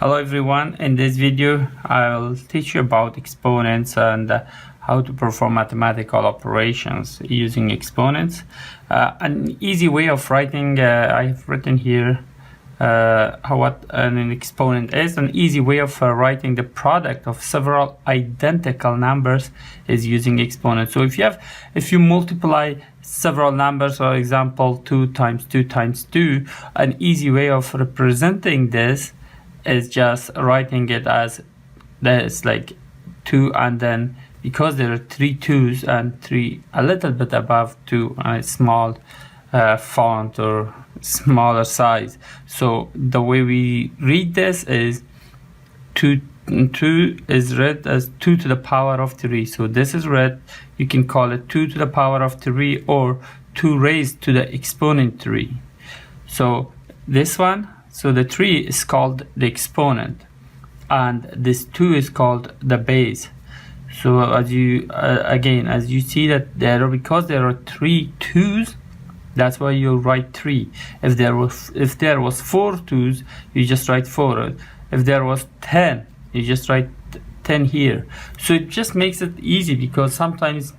Hello everyone, in this video I'll teach you about exponents and how to perform mathematical operations using exponents. An easy way of writing, I've written here what an exponent is. An easy way of writing the product of several identical numbers is using exponents. So if you multiply several numbers, for example 2 times 2 times 2, an easy way of representing this is just writing it as this, like 2, and then because there are 3 2's and 3 a little bit above 2 and a small font or smaller size. So the way we read this is 2 is read as 2 to the power of 3. So this is read, you can call it 2 to the power of 3 or 2 raised to the exponent 3. So this one, so the 3 is called the exponent and this 2 is called the base. So as you as you see that because there are 3 2's, that's why you write 3. If there was 4 2's, you just write 4. If there was 10, you just write 10 here. So it just makes it easy because sometimes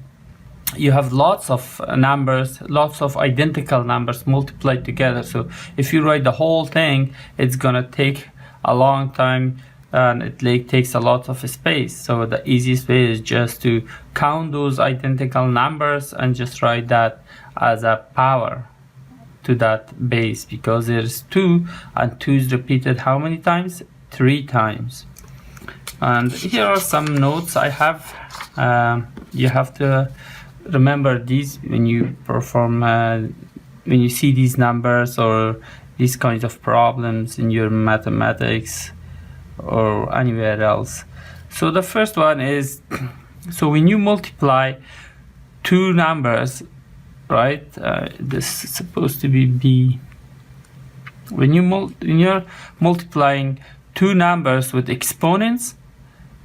you have lots of numbers, lots of identical numbers multiplied together. So if you write the whole thing, it's gonna take a long time and it takes a lot of space. So the easiest way is just to count those identical numbers and just write that as a power to that base, because there's 2 and 2 is repeated how many times? 3 times. And here are some notes I have. You have to remember these when you perform when you see these numbers or these kinds of problems in your mathematics or anywhere else. So the first one is, so when you multiply two numbers, right, this is supposed to be B. When you're multiplying two numbers with exponents,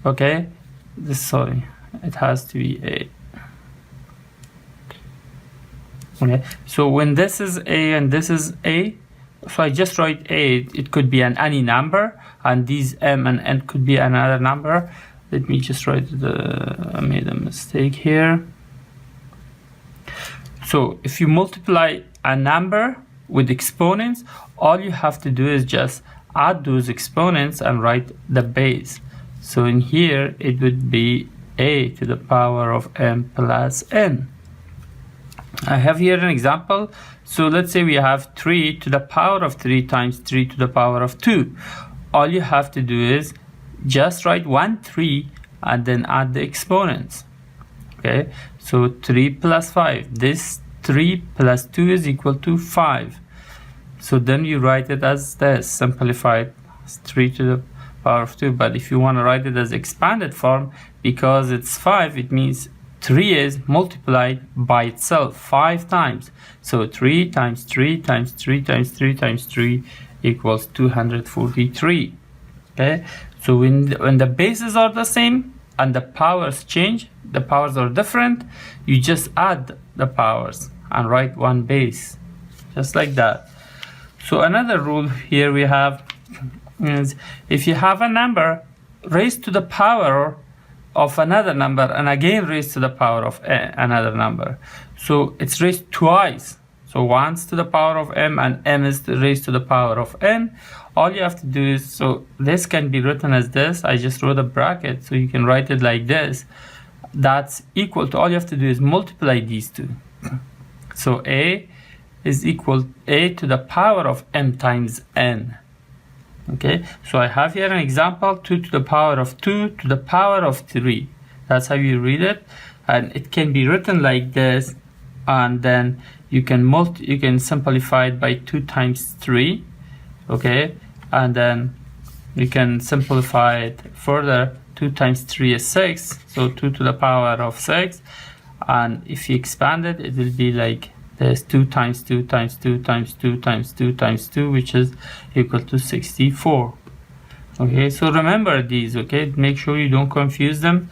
okay, sorry, it has to be A. Okay, so when this is A and this is A, so I just write A, it could be any number, and these M and N could be another number. Let me just write I made a mistake here. So if you multiply a number with exponents, all you have to do is just add those exponents and write the base. So in here it would be A to the power of M plus N. I have here an example. So let's say we have 3 to the power of 3 times 3 to the power of 2. All you have to do is just write 1 3 and then add the exponents. Okay, so 3 plus 5. This 3 plus 2 is equal to 5. So then you write it as this, simplified, 3 to the power of 2. But if you want to write it as expanded form, because it's 5, it means 3 is multiplied by itself 5 times. So 3 times 3 times 3 times 3 times 3 equals 243. Okay, so when the bases are the same and the powers change, the powers are different, you just add the powers and write one base, just like that. So another rule here we have is if you have a number raised to the power of another number and again raised to the power of another number, so it's raised twice. So once to the power of M and M is raised to the power of N. All you have to do is, so this can be written as this. I just wrote a bracket, so you can write it like this. That's equal to, all you have to do is multiply these two. So A is equal A to the power of M times N. Okay, so I have here an example, 2 to the power of 2 to the power of 3. That's how you read it, and it can be written like this, and then you can simplify it by 2 times 3. Okay, and then you can simplify it further. 2 times 3 is 6, so 2 to the power of 6, and if you expand it, it will be like there's 2 times 2 times 2 times 2 times 2 times 2, which is equal to 64. Okay, so remember these, okay, make sure you don't confuse them.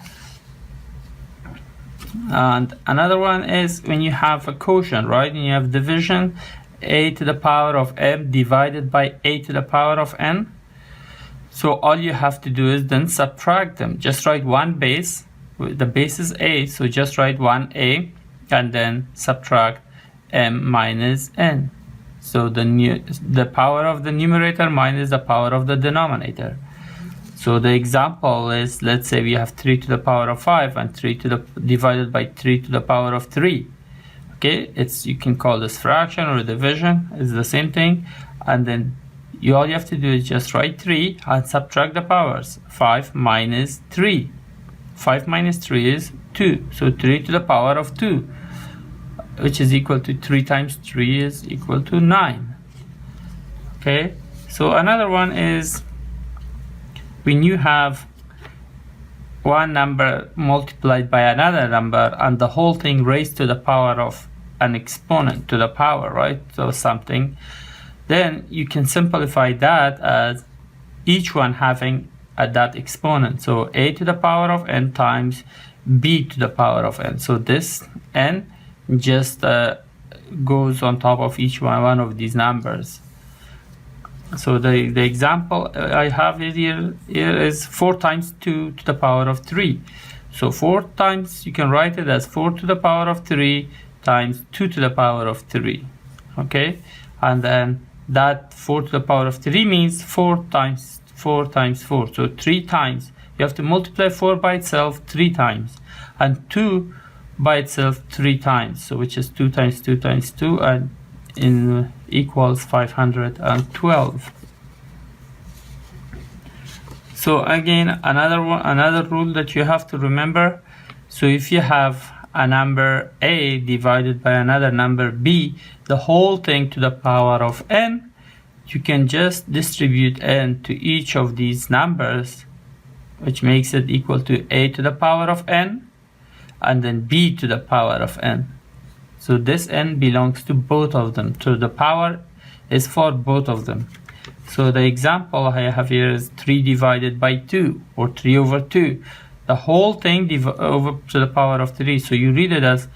And another one is when you have a quotient, right, and you have division, A to the power of M divided by A to the power of N. So all you have to do is then subtract them. Just write one base. The base is a, so just write 1a and then subtract m minus n. So the power of the numerator minus the power of the denominator. So the example is, let's say we have 3 to the power of 5 and divided by 3 to the power of 3. Okay, you can call this fraction or division, it's the same thing. And then all you have to do is just write 3 and subtract the powers. 5 minus 3. 5 minus 3 is 2. So 3 to the power of 2, which is equal to 3 times 3 is equal to 9. Okay, so another one is when you have one number multiplied by another number and the whole thing raised to the power of an exponent to the power, right? So something, then you can simplify that as each one having that exponent. So a to the power of n times b to the power of n. So this n just goes on top of each one of these numbers. So the example I have here is 4 times 2 to the power of 3. So 4 times, you can write it as 4 to the power of 3 times 2 to the power of 3. Okay, and then that 4 to the power of 3 means 4 times 4 times 4. So 3 times. You have to multiply 4 by itself 3 times and 2 by itself 3 times. So which is 2 times 2 times 2 and equals 512. So again, another rule that you have to remember. So if you have a number a divided by another number b, the whole thing to the power of n, you can just distribute n to each of these numbers, which makes it equal to a to the power of n and then b to the power of n. So this n belongs to both of them. So the power is for both of them. So the example I have here is 3 divided by 2 or 3 over 2. The whole thing over to the power of 3. So you read it as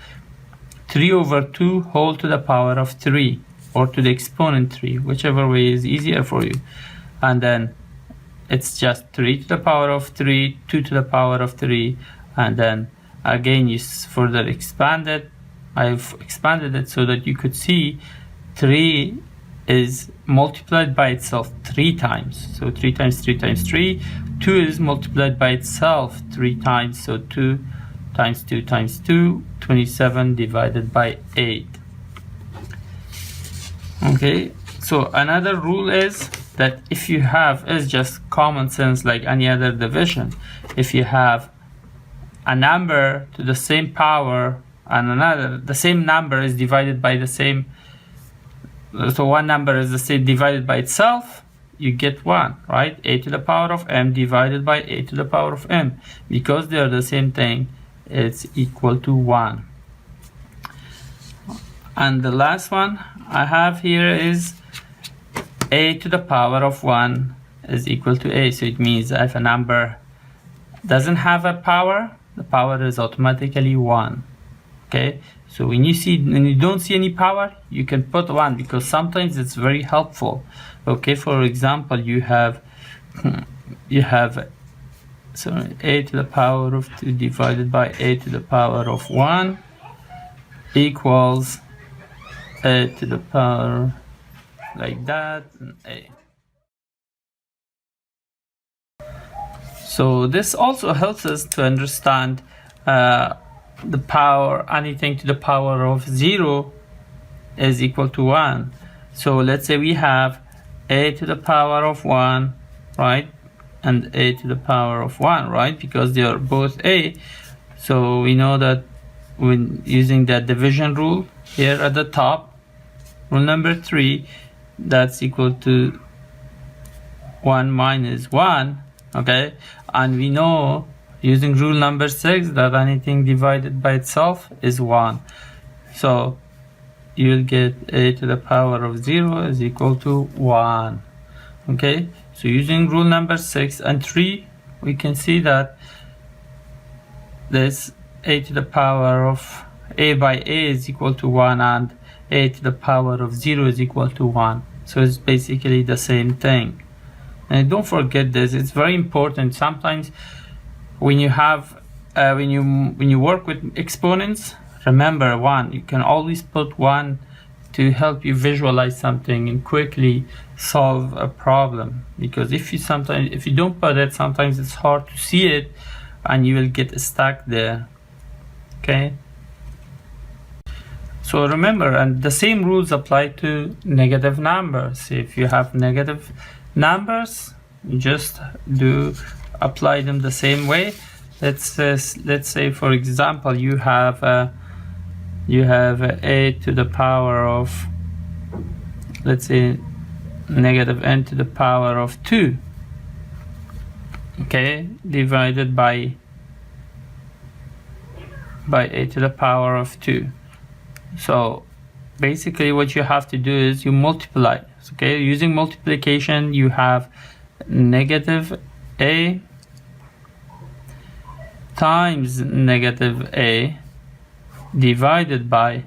3 over 2 whole to the power of 3 or to the exponent 3, whichever way is easier for you. And then it's just 3 to the power of 3, 2 to the power of 3, and then again you further expand it. I've expanded it so that you could see 3 is multiplied by itself 3 times. So 3 times 3 times 3. 2 is multiplied by itself 3 times. So 2 times 2 times 2, 27 divided by 8. Okay, so another rule is that if you have, is just common sense like any other division. If you have a number to the same power and the same number is divided by the same, so one number is the same divided by itself, you get 1, right? A to the power of m divided by a to the power of m. Because they are the same thing, it's equal to 1. And the last one I have here is a to the power of 1 is equal to a. So it means if a number doesn't have a power, the power is automatically 1. Okay, so when you don't see any power, you can put 1 because sometimes it's very helpful. Okay, for example, you have so a to the power of 2 divided by a to the power of 1 equals a to the power like that and a. So this also helps us to understand the power, anything to the power of 0 is equal to 1. So let's say we have a to the power of 1, right, and a to the power of 1, right, because they are both a. So we know that when using the division rule here at the top, rule number 3, that's equal to 1 minus 1. Okay, and we know using rule number 6 that anything divided by itself is 1. So you'll get a to the power of 0 is equal to 1. Okay, so using rule number 6 and 3, we can see that this a to the power of a by a is equal to 1 and a to the power of 0 is equal to 1. So it's basically the same thing. And don't forget this, it's very important. Sometimes when you have when you work with exponents, remember one, you can always put one to help you visualize something and quickly solve a problem, because if you don't put it, sometimes it's hard to see it and you will get stuck there. Okay, so remember, and the same rules apply to negative numbers. If you have negative numbers, you just apply them the same way. Let's say for example you have a to the power of, let's say, negative n to the power of 2, okay, divided by a to the power of 2. So basically what you have to do is you multiply, okay, using multiplication. You have negative a times negative a divided by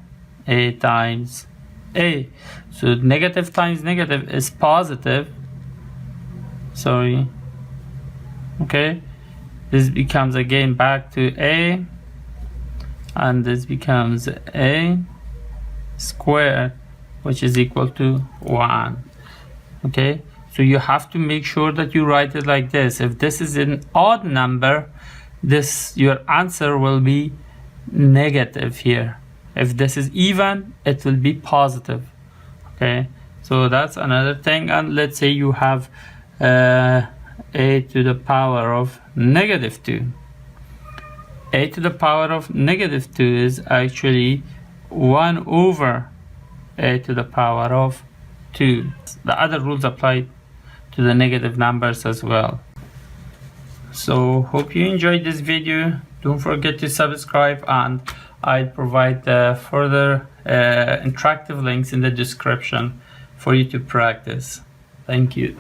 a times a. So negative times negative is positive, sorry, okay, this becomes again back to a, and this becomes a squared, which is equal to 1. Okay, so you have to make sure that you write it like this. If this is an odd number, your answer will be negative here. If this is even, it will be positive. Okay, so that's another thing. And let's say you have a to the power of negative 2. A to the power of negative 2 is actually 1 over a to the power of 2. The other rules apply to the negative numbers as well. So hope you enjoyed this video. Don't forget to subscribe, and I'll provide further interactive links in the description for you to practice. Thank you.